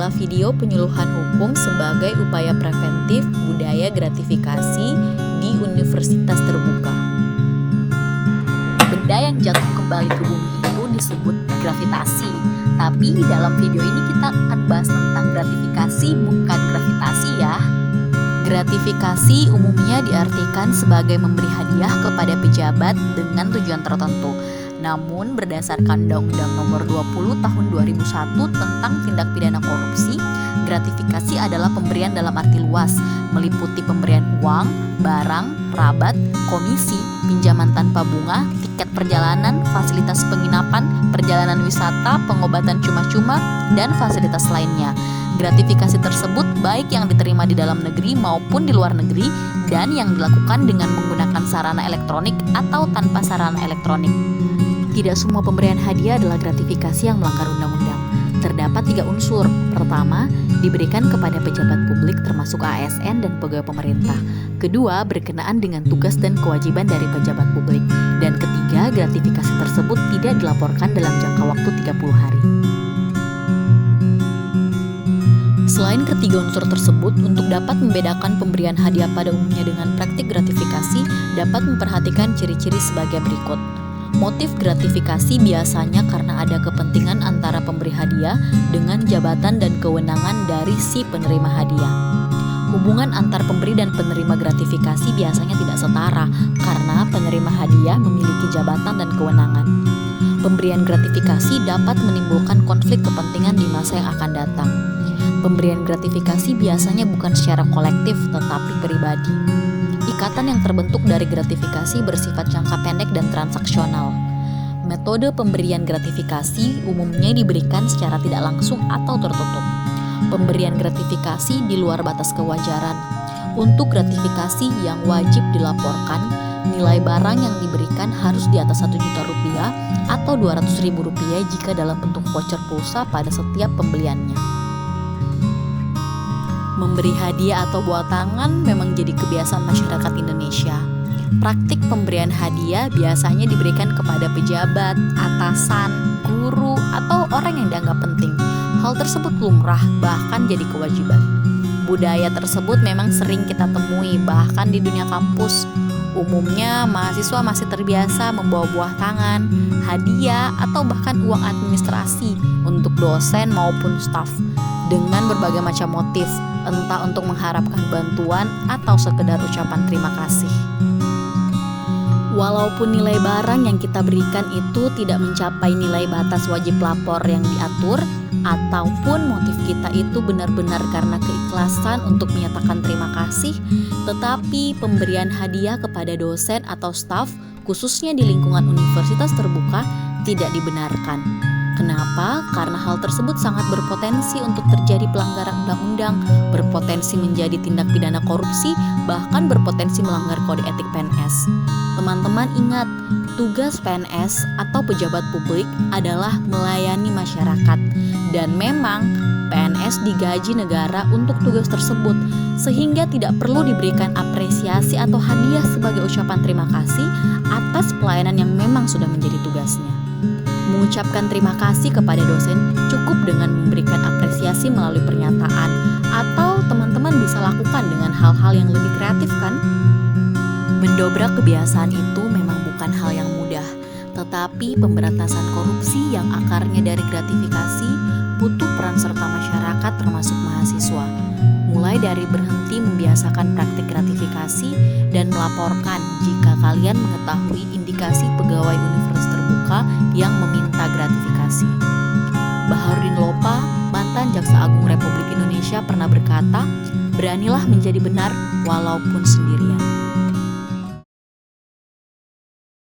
adalah video penyuluhan hukum sebagai upaya preventif budaya gratifikasi di universitas terbuka. Benda yang jatuh kembali ke bumi itu disebut gravitasi. Tapi dalam video ini kita akan bahas tentang gratifikasi, bukan gravitasi ya. Gratifikasi umumnya diartikan sebagai memberi hadiah kepada pejabat dengan tujuan tertentu. Namun berdasarkan Undang-Undang Nomor 20 Tahun 2001 tentang tindak pidana korupsi, gratifikasi adalah pemberian dalam arti luas, meliputi pemberian uang, barang, rabat, komisi, pinjaman tanpa bunga, tiket perjalanan, fasilitas penginapan, perjalanan wisata, pengobatan cuma-cuma, dan fasilitas lainnya. Gratifikasi tersebut baik yang diterima di dalam negeri maupun di luar negeri dan yang dilakukan dengan menggunakan sarana elektronik atau tanpa sarana elektronik. Tidak semua pemberian hadiah adalah gratifikasi yang melanggar undang-undang. Terdapat 3 unsur. Pertama, diberikan kepada pejabat publik termasuk ASN dan pegawai pemerintah. Kedua, berkenaan dengan tugas dan kewajiban dari pejabat publik. Dan ketiga, gratifikasi tersebut tidak dilaporkan dalam jangka waktu 30 hari. Selain ketiga unsur tersebut, untuk dapat membedakan pemberian hadiah pada umumnya dengan praktik gratifikasi, dapat memperhatikan ciri-ciri sebagai berikut. Motif gratifikasi biasanya karena ada kepentingan antara pemberi hadiah dengan jabatan dan kewenangan dari si penerima hadiah. Hubungan antar pemberi dan penerima gratifikasi biasanya tidak setara karena penerima hadiah memiliki jabatan dan kewenangan. Pemberian gratifikasi dapat menimbulkan konflik kepentingan di masa yang akan datang. Pemberian gratifikasi biasanya bukan secara kolektif tetapi pribadi. Ikatan yang terbentuk dari gratifikasi bersifat jangka pendek dan transaksional. Metode pemberian gratifikasi umumnya diberikan secara tidak langsung atau tertutup. Pemberian gratifikasi di luar batas kewajaran. Untuk gratifikasi yang wajib dilaporkan, nilai barang yang diberikan harus di atas Rp1.000.000 atau Rp200.000 jika dalam bentuk voucher pulsa pada setiap pembeliannya. Memberi hadiah atau buah tangan memang jadi kebiasaan masyarakat Indonesia. Praktik pemberian hadiah biasanya diberikan kepada pejabat, atasan, guru, atau orang yang dianggap penting. Hal tersebut lumrah, bahkan jadi kewajiban. Budaya tersebut memang sering kita temui, bahkan di dunia kampus. Umumnya mahasiswa masih terbiasa membawa buah tangan, hadiah, atau bahkan uang administrasi untuk dosen maupun staf dengan berbagai macam motif, entah untuk mengharapkan bantuan atau sekedar ucapan terima kasih. Walaupun nilai barang yang kita berikan itu tidak mencapai nilai batas wajib lapor yang diatur, ataupun motif kita itu benar-benar karena keikhlasan untuk menyatakan terima kasih, tetapi pemberian hadiah kepada dosen atau staf, khususnya di lingkungan universitas terbuka, tidak dibenarkan. Kenapa? Karena hal tersebut sangat berpotensi untuk terjadi pelanggaran undang-undang, berpotensi menjadi tindak pidana korupsi, bahkan berpotensi melanggar kode etik PNS. Teman-teman ingat, tugas PNS atau pejabat publik adalah melayani masyarakat. Dan memang PNS digaji negara untuk tugas tersebut, sehingga tidak perlu diberikan apresiasi atau hadiah sebagai ucapan terima kasih atas pelayanan yang memang sudah menjadi tugasnya. Mengucapkan terima kasih kepada dosen cukup dengan memberikan apresiasi melalui pernyataan, atau teman-teman bisa lakukan dengan hal-hal yang lebih kreatif kan? Mendobrak kebiasaan itu memang bukan hal yang mudah, tetapi pemberantasan korupsi yang akarnya dari gratifikasi butuh peran serta masyarakat termasuk mahasiswa. Mulai dari berhenti membiasakan praktik gratifikasi dan melaporkan jika kalian mengetahui indikasi pegawai universitas terbuka yang meminta gratifikasi. Baharudin Lopa, mantan Jaksa Agung Republik Indonesia pernah berkata, "Beranilah menjadi benar walaupun sendirian."